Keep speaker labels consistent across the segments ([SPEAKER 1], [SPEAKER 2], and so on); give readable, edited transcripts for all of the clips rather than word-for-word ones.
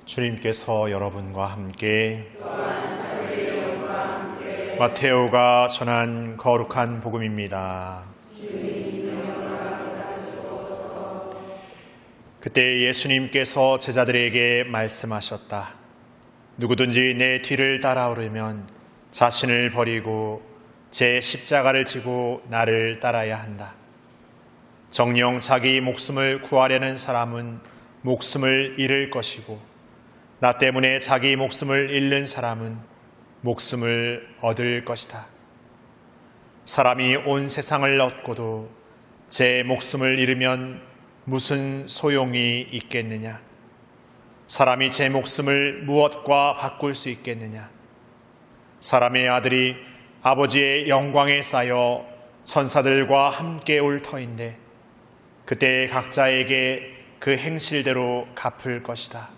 [SPEAKER 1] 주님께서 여러분과 함께 마테오가 전한 거룩한 복음입니다. 그때 예수님께서 제자들에게 말씀하셨다. 누구든지 내 뒤를 따라오려면 자신을 버리고 제 십자가를 지고 나를 따라야 한다. 정녕 자기 목숨을 구하려는 사람은 목숨을 잃을 것이고 나 때문에 자기 목숨을 잃는 사람은 목숨을 얻을 것이다. 사람이 온 세상을 얻고도 제 목숨을 잃으면 무슨 소용이 있겠느냐? 사람이 제 목숨을 무엇과 바꿀 수 있겠느냐? 사람의 아들이 아버지의 영광에 쌓여 천사들과 함께 올 터인데 그때 각자에게 그 행실대로 갚을 것이다.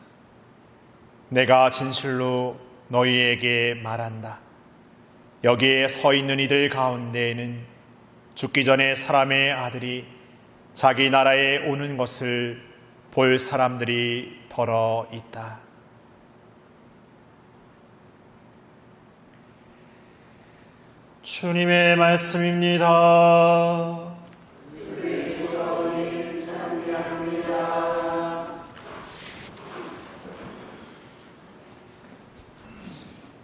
[SPEAKER 1] 내가 진실로 너희에게 말한다. 여기에 서 있는 이들 가운데에는 죽기 전에 사람의 아들이 자기 나라에 오는 것을 볼 사람들이 더러 있다. 주님의 말씀입니다.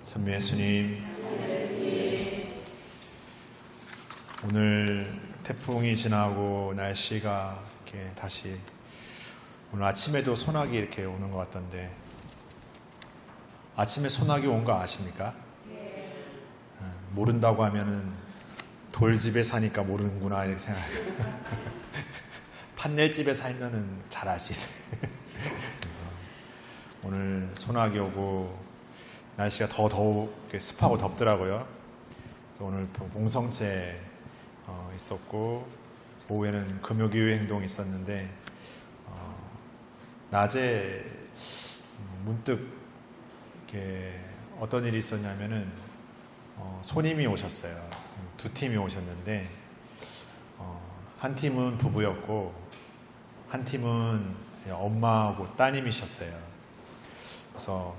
[SPEAKER 1] 찬미 예수님, 오늘 태풍이 지나고 날씨가 이렇게 다시 오늘 아침에도 소나기 이렇게 오는 것 같던데 아침에 소나기 온 거 아십니까? 모른다고 하면은 돌집에 사니까 모르는구나 이렇게 생각해요. 판넬집에 살면은 잘 알 수 있어요. 그래서 오늘 소나기 오고 날씨가 더 더욱 습하고 덥더라고요. 그래서 오늘 봉성체 있었고 오후에는 금요기회 행동이 있었는데 낮에 문득 이렇게 어떤 일이 있었냐면은 손님이 오셨어요. 두 팀이 오셨는데 한 팀은 부부였고 한 팀은 엄마하고 따님이셨어요. 그래서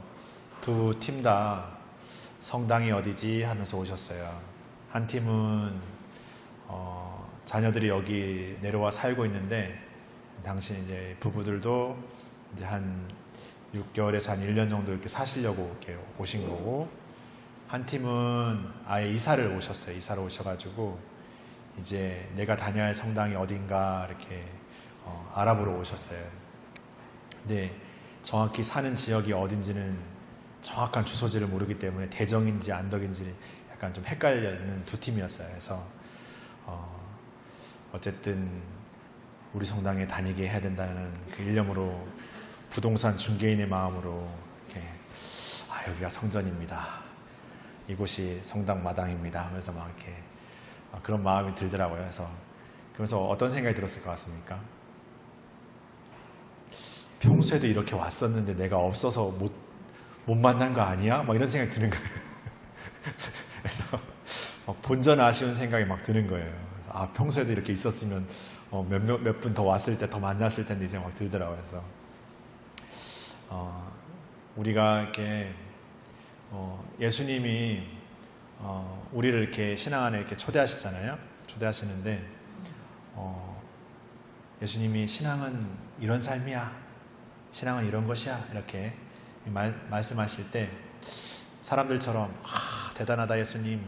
[SPEAKER 1] 두 팀 다 성당이 어디지 하면서 오셨어요. 한 팀은 자녀들이 여기 내려와 살고 있는데 당시 이제 부부들도 이제 한 6개월에서 한 1년 정도 이렇게 사시려고 이렇게 오신 거고 한 팀은 아예 이사를 오셨어요. 이사를 오셔가지고 이제 내가 다녀야 할 성당이 어딘가 이렇게 알아보러 오셨어요. 근데 정확히 사는 지역이 어딘지는 정확한 주소지를 모르기 때문에 대정인지 안덕인지 약간 좀 헷갈리는 두 팀이었어요. 그래서 어쨌든 우리 성당에 다니게 해야 된다는 그 일념으로 부동산 중개인의 마음으로 이렇게 여기가 성전입니다. 이곳이 성당 마당입니다. 하면서 막 이렇게 그런 마음이 들더라고요. 그래서 어떤 생각이 들었을 것 같습니까? 평소에도 이렇게 왔었는데 내가 없어서 못 만난 거 아니야? 막 이런 생각이 드는 거예요. 그래서 막 본전 아쉬운 생각이 막 드는 거예요. 평소에도 이렇게 있었으면 몇 분 더 왔을 때 더 만났을 텐데 이 생각이 막 들더라고요. 그래서 우리가 이렇게 예수님이 우리를 이렇게 신앙 안에 이렇게 초대하시잖아요. 초대하시는데 예수님이 신앙은 이런 삶이야. 신앙은 이런 것이야. 이렇게 말씀하실 때 사람들처럼 대단하다 예수님,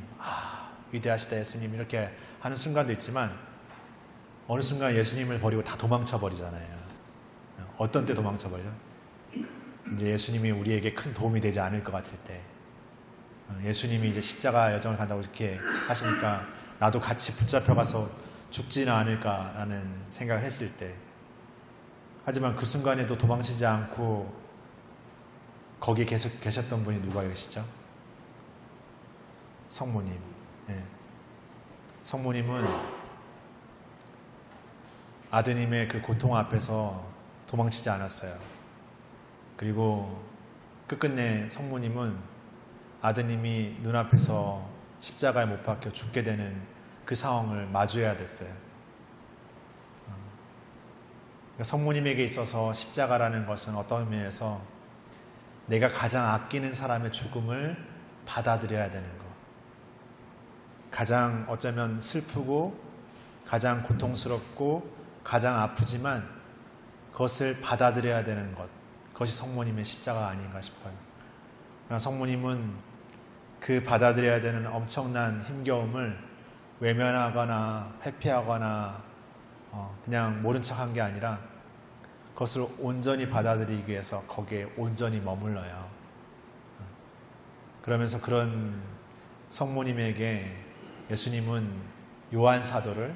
[SPEAKER 1] 위대하시다 예수님 이렇게 하는 순간도 있지만 어느 순간 예수님을 버리고 다 도망쳐 버리잖아요. 어떤 때 도망쳐 버려요? 이제 예수님이 우리에게 큰 도움이 되지 않을 것 같을 때, 예수님이 이제 십자가 여정을 간다고 이렇게 하시니까 나도 같이 붙잡혀가서 죽지는 않을까라는 생각을 했을 때, 하지만 그 순간에도 도망치지 않고 거기 계속 계셨던 분이 누가 계시죠? 성모님. 성모님은 아드님의 그 고통 앞에서 도망치지 않았어요. 그리고 끝끝내 성모님은 아드님이 눈앞에서 십자가에 못 박혀 죽게 되는 그 상황을 마주해야 됐어요. 그러니까 성모님에게 있어서 십자가라는 것은 어떤 의미에서 내가 가장 아끼는 사람의 죽음을 받아들여야 되는 것. 가장 어쩌면 슬프고 가장 고통스럽고 가장 아프지만 그것을 받아들여야 되는 것. 그것이 성모님의 십자가 아닌가 싶어요. 그러나 성모님은 그 받아들여야 되는 엄청난 힘겨움을 외면하거나 회피하거나 그냥 모른 척한 게 아니라 그것을 온전히 받아들이기 위해서 거기에 온전히 머물러요. 그러면서 그런 성모님에게 예수님은 요한 사도를,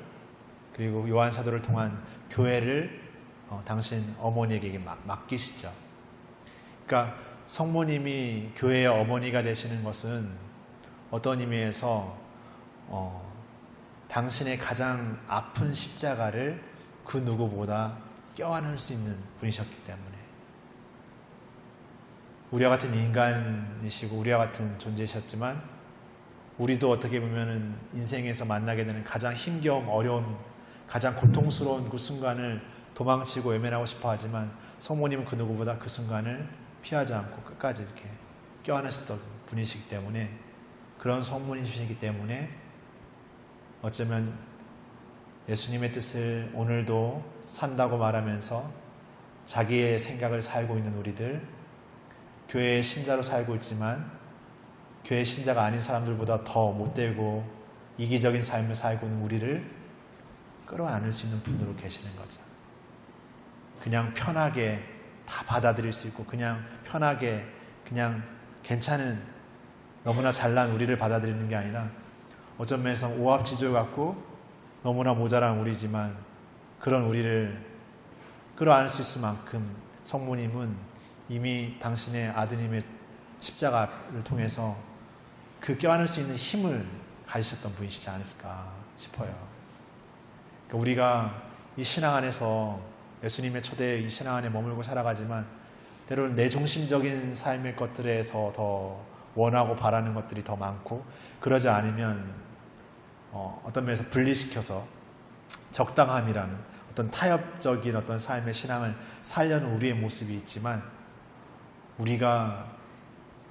[SPEAKER 1] 그리고 요한 사도를 통한 교회를 당신 어머니에게 맡기시죠. 그러니까 성모님이 교회의 어머니가 되시는 것은 어떤 의미에서 당신의 가장 아픈 십자가를 그 누구보다 껴안을 수 있는 분이셨기 때문에, 우리와 같은 인간이시고 우리와 같은 존재이셨지만 우리도 어떻게 보면 인생에서 만나게 되는 가장 힘겨움, 어려움, 가장 고통스러운 그 순간을 도망치고 외면하고 싶어 하지만 성모님은 그 누구보다 그 순간을 피하지 않고 끝까지 이렇게 껴안으셨던 분이시기 때문에, 그런 성모님이시기 때문에 어쩌면 예수님의 뜻을 오늘도 산다고 말하면서 자기의 생각을 살고 있는 우리들, 교회의 신자로 살고 있지만 교회 신자가 아닌 사람들보다 더 못되고 이기적인 삶을 살고 있는 우리를 끌어안을 수 있는 분으로 계시는 거죠. 그냥 편하게 다 받아들일 수 있고 그냥 편하게 그냥 괜찮은 너무나 잘난 우리를 받아들이는 게 아니라 어떤 면에서 오합지졸 같고 너무나 모자란 우리지만 그런 우리를 끌어안을 수 있을 만큼 성모님은 이미 당신의 아드님의 십자가를 통해서 그 껴안을 수 있는 힘을 가지셨던 분이시지 않았을까 싶어요. 그러니까 우리가 이 신앙 안에서 예수님의 초대의 이 신앙 안에 머물고 살아가지만 때로는 내중심적인 삶의 것들에서 더 원하고 바라는 것들이 더 많고, 그러지 않으면 어떤 면에서 분리시켜서 적당함이라는 어떤 타협적인 어떤 삶의 신앙을 살려는 우리의 모습이 있지만, 우리가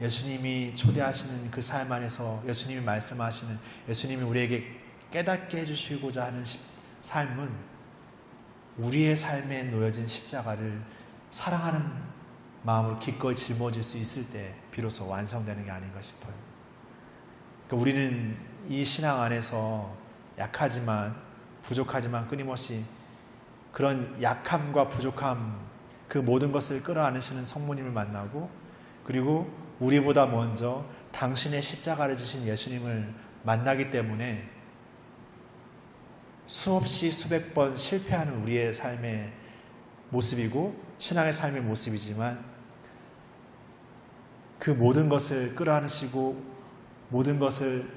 [SPEAKER 1] 예수님이 초대하시는 그 삶 안에서 예수님이 말씀하시는, 예수님이 우리에게 깨닫게 해주시고자 하는 삶은 우리의 삶에 놓여진 십자가를 사랑하는 마음으로 기꺼이 짊어질 수 있을 때 비로소 완성되는 게 아닌가 싶어요. 그러니까 우리는 이 신앙 안에서 약하지만 부족하지만 끊임없이 그런 약함과 부족함, 그 모든 것을 끌어안으시는 성모님을 만나고, 그리고 우리보다 먼저 당신의 십자가를 지신 예수님을 만나기 때문에 수없이 수백 번 실패하는 우리의 삶의 모습이고 신앙의 삶의 모습이지만, 그 모든 것을 끌어안으시고 모든 것을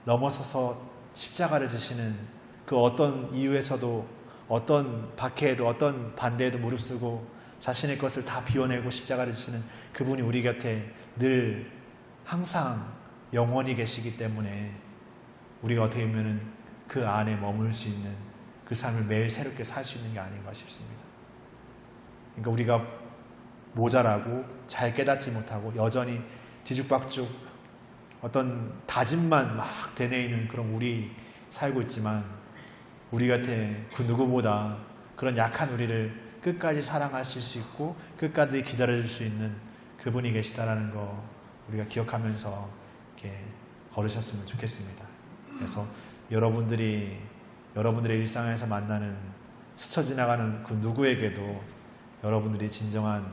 [SPEAKER 1] 넘어서서 십자가를 지시는 그 어떤 이유에서도, 어떤 박해에도, 어떤 반대에도 무릅쓰고 자신의 것을 다 비워내고 십자가를 지시는 그분이 우리 곁에 늘 항상 영원히 계시기 때문에 우리가 어떻게 보면 그 안에 머물 수 있는 그 삶을 매일 새롭게 살 수 있는 게 아닌가 싶습니다. 그러니까 우리가 모자라고 잘 깨닫지 못하고 여전히 뒤죽박죽 어떤 다짐만 막 되뇌이는 그런 우리 살고 있지만, 우리 곁에 그 누구보다 그런 약한 우리를 끝까지 사랑하실 수 있고 끝까지 기다려줄 수 있는 그분이 계시다라는 거 우리가 기억하면서 이렇게 걸으셨으면 좋겠습니다. 그래서 여러분들의 일상에서 만나는 스쳐 지나가는 그 누구에게도 여러분들이 진정한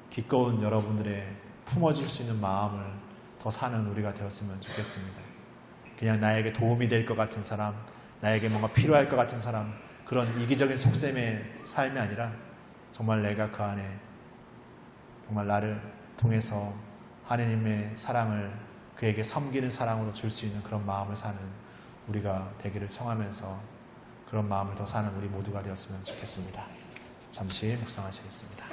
[SPEAKER 1] 기꺼운 여러분들의 품어줄 수 있는 마음을 더 사는 우리가 되었으면 좋겠습니다. 그냥 나에게 도움이 될 것 같은 사람, 나에게 뭔가 필요할 것 같은 사람, 그런 이기적인 속셈의 삶이 아니라 정말 내가 그 안에 정말 나를 통해서 하나님의 사랑을 그에게 섬기는 사랑으로 줄 수 있는 그런 마음을 사는 우리가 되기를 청하면서 그런 마음을 더 사는 우리 모두가 되었으면 좋겠습니다. 잠시 묵상하시겠습니다.